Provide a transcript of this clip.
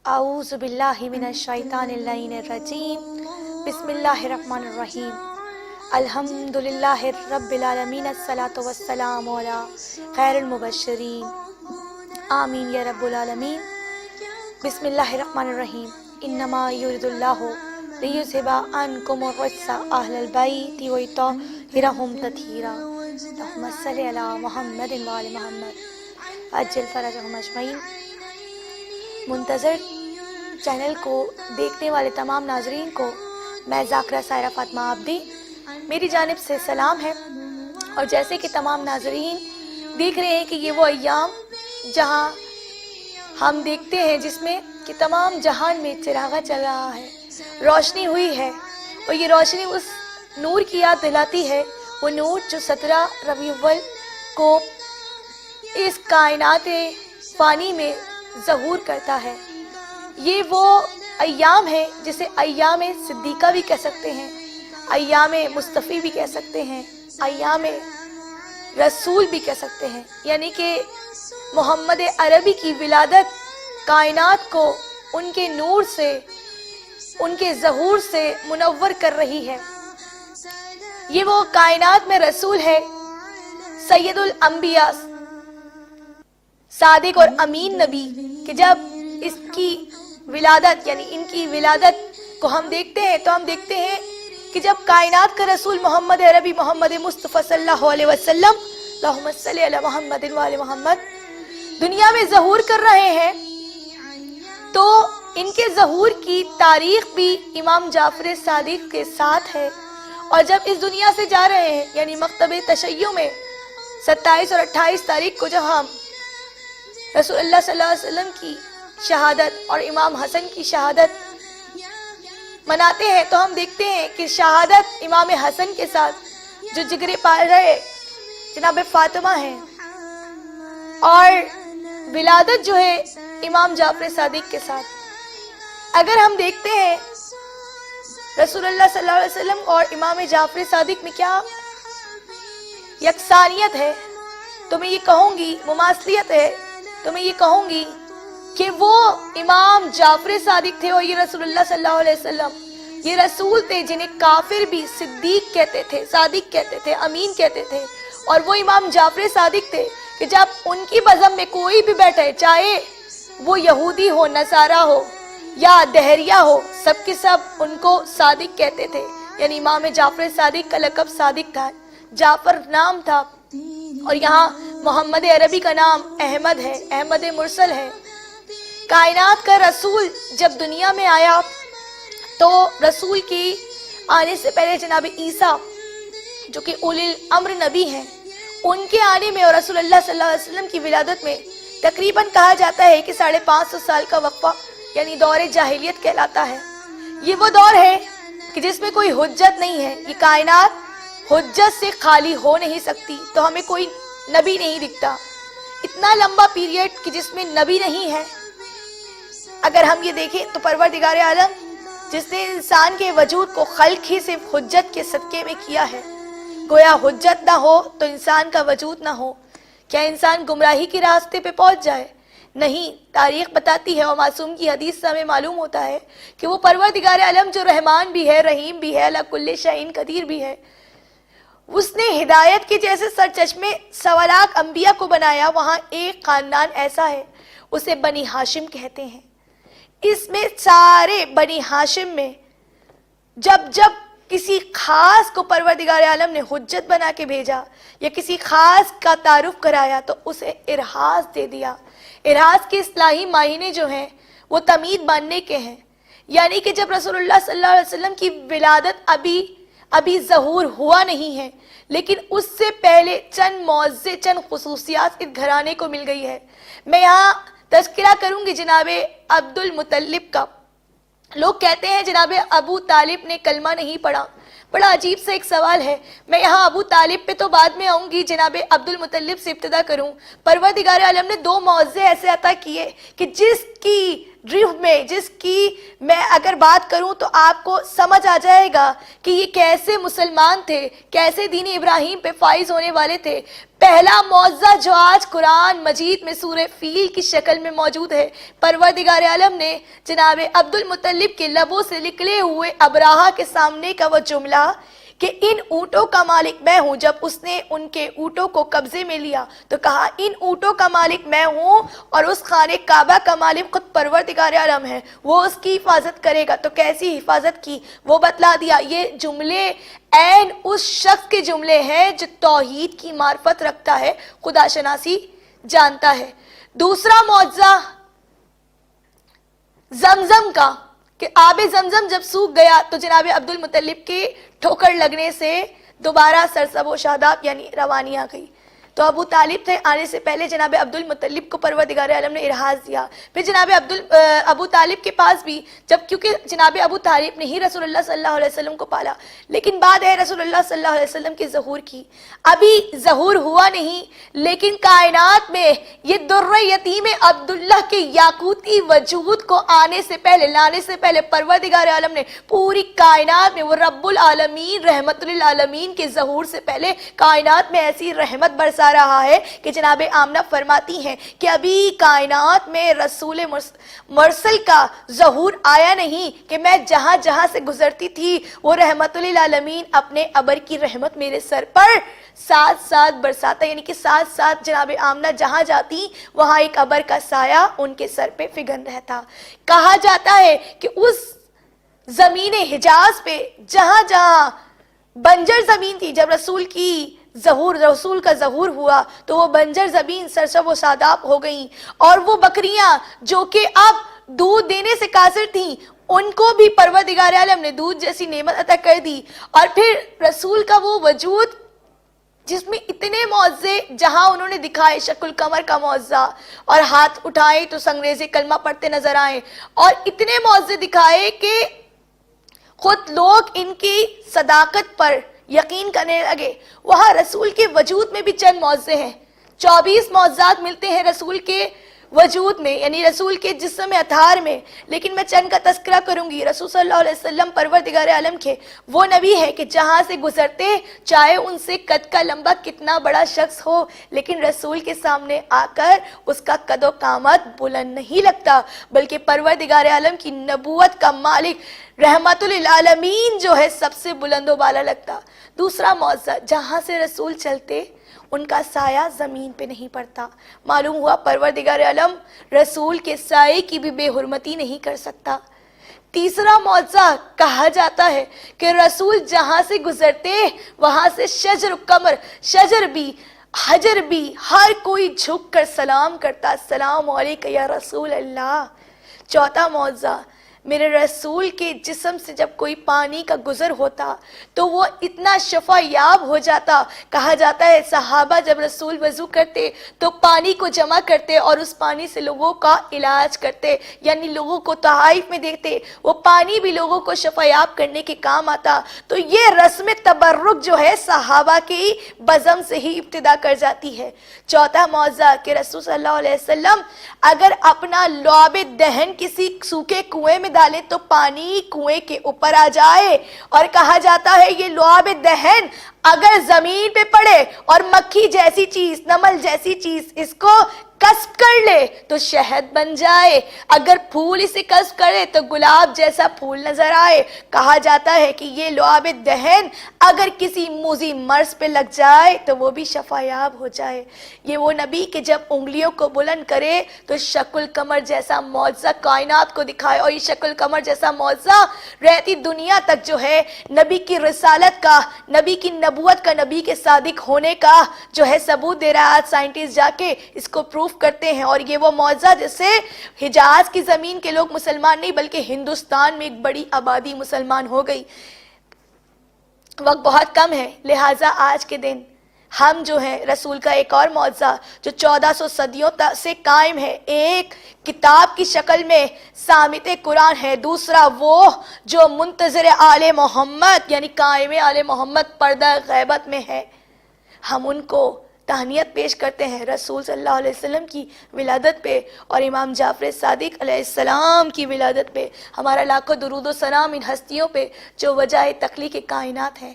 اعوذ باللہ من الشیطان الرجیم بسم اللہ الرحمن الرحیم الحمدللہ رب العالمین الصلاۃ والسلام علی خیر المبشرین آمین یا رب العالمین۔ بسم اللہ الرحمن الرحیم انما یرید اللہ لیذھب عنکم الرجس اہل البیت ویطہرکم تطہیرا۔ اللہم صلی علی محمد وآل محمد عجل فرجہم اجمعین۔ منتظر چینل کو دیکھنے والے تمام ناظرین کو میں ذاکرہ سائرہ فاطمہ عابدی میری جانب سے سلام ہے۔ اور جیسے کہ تمام ناظرین دیکھ رہے ہیں کہ یہ وہ ایام جہاں ہم دیکھتے ہیں جس میں کہ تمام جہان میں چراغا چل رہا ہے، روشنی ہوئی ہے، اور یہ روشنی اس نور کی یاد دلاتی ہے، وہ نور جو 17 ربیع الاول کو اس کائنات فانی میں ظہور کرتا ہے۔ یہ وہ ایام ہے جسے ایام صدیقہ بھی کہہ سکتے ہیں، ایام مصطفی بھی کہہ سکتے ہیں، ایام رسول بھی کہہ سکتے ہیں، یعنی کہ محمد عربی کی ولادت کائنات کو ان کے نور سے، ان کے ظہور سے منور کر رہی ہے۔ یہ وہ کائنات میں رسول ہے، سید الانبیاء، صادق اور امین نبی، کہ جب اس کی ولادت یعنی ان کی ولادت کو ہم دیکھتے ہیں تو ہم دیکھتے ہیں کہ جب کائنات کا رسول محمد عربی محمد مصطفیٰ صلی اللہ علیہ وسلم اللہم صلی علی محمد وآل محمد دنیا میں ظہور کر رہے ہیں، تو ان کے ظہور کی تاریخ بھی امام جعفر صادق کے ساتھ ہے۔ اور جب اس دنیا سے جا رہے ہیں یعنی مکتب تشیع میں 27 اور 28 تاریخ کو جب ہم رسول اللہ صلی اللہ علیہ وسلم کی شہادت اور امام حسن کی شہادت مناتے ہیں تو ہم دیکھتے ہیں کہ شہادت امام حسن کے ساتھ جو جگر پارہ جناب فاطمہ ہیں، اور ولادت جو ہے امام جعفر صادق کے ساتھ۔ اگر ہم دیکھتے ہیں رسول اللہ صلی اللہ علیہ وسلم اور امام جعفر صادق میں کیا یکسانیت ہے، تو میں یہ کہوں گی مماثلیت ہے، تو میں یہ کہوں گی کہ وہ امام جعفر صادق تھے اور یہ رسول اللہ صلی اللہ علیہ وسلم، یہ رسول تھے جنہیں کافر بھی صدیق کہتے تھے، صادق کہتے تھے، امین کہتے تھے۔ اور وہ امام جعفر صادق تھے کہ جب ان کی بزم میں کوئی بھی بیٹھے، چاہے وہ یہودی ہو، نصارہ ہو یا دہریہ ہو، سب کے سب ان کو صادق کہتے تھے۔ یعنی امام جعفر صادق کا لقب صادق تھا، جعفر نام تھا، اور یہاں محمد عربی کا نام احمد ہے، احمد مرسل ہے۔ کائنات کا رسول جب دنیا میں آیا تو رسول کی آنے سے پہلے جناب عیسیٰ جو کہ اولی الامر نبی ہیں، ان کے آنے میں اور رسول اللہ صلی اللہ علیہ وسلم کی ولادت میں تقریباً کہا جاتا ہے کہ 550 سال کا وقفہ یعنی دور جاہلیت کہلاتا ہے۔ یہ وہ دور ہے کہ جس میں کوئی حجت نہیں ہے، یہ کائنات حجت سے خالی ہو نہیں سکتی، تو ہمیں کوئی نبی نہیں دکھتا۔ اتنا لمبا پیریڈ کہ جس میں نبی نہیں ہے۔ اگر ہم یہ دیکھیں تو پروردگار عالم جس نے انسان کے وجود کو خلق ہی صرف حجت کے صدقے میں کیا ہے، گویا حجت نہ ہو تو انسان کا وجود نہ ہو، کیا انسان گمراہی کے راستے پہ پہنچ جائے؟ نہیں، تاریخ بتاتی ہے اور معصوم کی حدیث سے ہمیں معلوم ہوتا ہے کہ وہ پروردگار عالم جو رحمان بھی ہے، رحیم بھی ہے، علی کل شیء قدیر بھی ہے، اس نے ہدایت کے جیسے سرچشمے سوالاق انبیاء کو بنایا۔ وہاں ایک خاندان ایسا ہے، اسے بنی ہاشم کہتے ہیں۔ اس میں سارے بنی ہاشم میں جب کسی خاص کو پروردگار عالم نے حجت بنا کے بھیجا یا کسی خاص کا تعارف کرایا تو اسے ارہاس دے دیا۔ ارہاس کے اصطلاحی معنی جو ہیں وہ تمید ماننے کے ہیں، یعنی کہ جب رسول اللہ صلی اللہ علیہ وسلم کی ولادت ابھی ظہور ہوا نہیں ہے، لیکن اس سے پہلے چند معزے، چند خصوصیات اس گھرانے کو مل گئی ہے۔ میں یہاں تذکرہ کروں گی جناب عبد المطلب کا۔ لوگ کہتے ہیں جناب ابو طالب نے کلمہ نہیں پڑھا، بڑا عجیب سا ایک سوال ہے۔ میں یہاں ابو طالب پہ تو بعد میں آؤں گی، جناب عبد المطلب سے ابتدا کروں۔ پروردگار عالم نے 2 معجزے ایسے عطا کیے کہ جس کی ریف میں جس کی میں اگر بات کروں تو آپ کو سمجھ آ جائے گا کہ یہ کیسے مسلمان تھے، کیسے دین ابراہیم پہ فائز ہونے والے تھے۔ پہلا معجزہ جو آج قرآن مجید میں سورہ فیل کی شکل میں موجود ہے، پروردگار عالم نے جناب عبد المطلب کے لبوں سے نکلے ہوئے ابراہہ کے سامنے کا وہ جملہ کہ ان اونٹوں کا مالک میں ہوں، جب اس نے ان کے اونٹوں کو قبضے میں لیا تو کہا ان اونٹوں کا مالک میں ہوں اور اس خانہ کعبہ کا مالک خود پروردگار عالم ہے، وہ اس کی حفاظت کرے گا۔ تو کیسی حفاظت کی وہ بتلا دیا۔ یہ جملے عین اس شخص کے جملے ہیں جو توحید کی معرفت رکھتا ہے، خدا شناسی جانتا ہے۔ دوسرا معجزہ زمزم کا کہ آب زمزم جب سوکھ گیا تو جناب عبد المطلب کے ٹھوکر لگنے سے دوبارہ سرسب و شاداب یعنی روانی آ گئی۔ تو ابو طالب تھے، آنے سے پہلے جناب عبد المطلب کو پروردگار عالم نے ارحاس دیا۔ پھر جناب ابو طالب کے پاس بھی جب کیونکہ جناب ابو طالب نے ہی رسول اللہ صلی اللہ علیہ وسلم کو پالا، لیکن بعد ہے رسول اللہ صلی اللہ علیہ وسلم کے ظہور کی، ابھی ظہور ہوا نہیں، لیکن کائنات میں یہ در یتیم عبداللہ کے یاقوتی وجود کو آنے سے پہلے، لانے سے پہلے پروردگار عالم نے پوری کائنات میں وہ رب العالمین رحمت للعالمین کے ظہور سے پہلے کائنات میں ایسی رحمت برسا رہا ہے کہ جناب آمنہ فرماتی ہیں کہ ابھی کائنات میں رسول مرسل کا ظہور آیا نہیں کہ میں جہاں جہاں سے گزرتی تھی وہ رحمت للعالمین اپنے ابر کی رحمت میرے سر پر ساتھ ساتھ برساتا، یعنی کہ ساتھ ساتھ جناب آمنہ جہاں جاتی وہاں ایک ابر کا سایہ ان کے سر پہ فگن رہتا۔ کہا جاتا ہے کہ اس زمین حجاز پہ جہاں جہاں بنجر زمین تھی، جب رسول کا ظہور ہوا تو وہ بنجر زمین سرسب و شاداب ہو گئیں، اور وہ بکریاں جو کہ اب دودھ دینے سے قاصر تھیں ان کو بھی پروردگار عالم نے دودھ جیسی نعمت عطا کر دی۔ اور پھر رسول کا وہ وجود جس میں اتنے معجزے جہاں انہوں نے دکھائے، شکل قمر کا معجزہ اور ہاتھ اٹھائے تو سنگریزے کلمہ پڑھتے نظر آئے، اور اتنے معجزے دکھائے کہ خود لوگ ان کی صداقت پر یقین کرنے لگے۔ وہاں رسول کے وجود میں بھی چند معجزے ہیں، 24 معجزات ملتے ہیں رسول کے وجود میں، یعنی رسول کے جسم اطہار میں، لیکن میں چند کا تذکرہ کروں گی۔ رسول صلی اللہ علیہ وسلم پروردگار عالم کے وہ نبی ہے کہ جہاں سے گزرتے چاہے ان سے قد کا لمبا کتنا بڑا شخص ہو، لیکن رسول کے سامنے آ کر اس کا قد و قامت بلند نہیں لگتا، بلکہ پروردگار عالم کی نبوت کا مالک رحمت للعالمین جو ہے سب سے بلند و بالا لگتا۔ دوسرا معجزہ، جہاں سے رسول چلتے ان کا سایہ زمین پہ نہیں پڑتا۔ معلوم ہوا پروردگار عالم رسول کے سائے کی بھی بے حرمتی نہیں کر سکتا۔ تیسرا معجزہ، کہا جاتا ہے کہ رسول جہاں سے گزرتے وہاں سے شجر قمر، شجر بھی حجر بھی ہر کوئی جھک کر سلام کرتا، السلام علیکہ یا رسول اللہ۔ چوتھا معجزہ، میرے رسول کے جسم سے جب کوئی پانی کا گزر ہوتا تو وہ اتنا شفا یاب ہو جاتا، کہا جاتا ہے صحابہ جب رسول وضو کرتے تو پانی کو جمع کرتے اور اس پانی سے لوگوں کا علاج کرتے، یعنی لوگوں کو تحائف میں دیتے، وہ پانی بھی لوگوں کو شفا یاب کرنے کے کام آتا۔ تو یہ رسم تبرک جو ہے صحابہ کی بزم سے ہی ابتدا کر جاتی ہے۔ چوتھا معجزہ کہ رسول صلی اللہ علیہ وسلم اگر اپنا لعاب دہن کسی سوکھے کنویں میں ڈالے تو پانی کنویں کے اوپر آ جائے، اور کہا جاتا ہے یہ لعاب دہن اگر زمین پہ پڑے اور مکھی جیسی چیز، نمل جیسی چیز اس کو کسب کر لے تو شہد بن جائے، اگر پھول اسے کسب کرے تو گلاب جیسا پھول نظر آئے۔ کہا جاتا ہے کہ یہ لعاب دہن اگر کسی موذی مرض پہ لگ جائے تو وہ بھی شفا یاب ہو جائے۔ یہ وہ نبی کہ جب انگلیوں کو بلند کرے تو شکل قمر جیسا معجزہ کائنات کو دکھائے، اور یہ شکل قمر جیسا معجزہ رہتی دنیا تک جو ہے نبی کی رسالت کا، نبی کی نبوت کا، نبی کے صادق ہونے کا جو ہے ثبوت دے رہا ہے۔ سائنٹسٹ جا کے اس کو پروف کرتے ہیں، اور یہ وہ معجزہ جس سے حجاز کی زمین کے لوگ مسلمان نہیں بلکہ ہندوستان میں ایک بڑی آبادی مسلمان ہو گئی۔ وقت بہت کم ہے، لہٰذا آج کے دن ہم جو ہیں رسول کا ایک اور معجزہ جو 1400 صدیوں سے قائم ہے، ایک کتاب کی شکل میں صامت قرآن ہے، دوسرا وہ جو منتظر آل محمد یعنی قائم آل محمد پردہ غیبت میں ہے، ہم ان کو تہنیت پیش کرتے ہیں رسول صلی اللہ علیہ وسلم کی ولادت پہ اور امام جعفر صادق علیہ السلام کی ولادت پہ. ہمارا لاکھوں درود و سلام ان ہستیوں پہ جو وجہ تخلیق کائنات ہیں.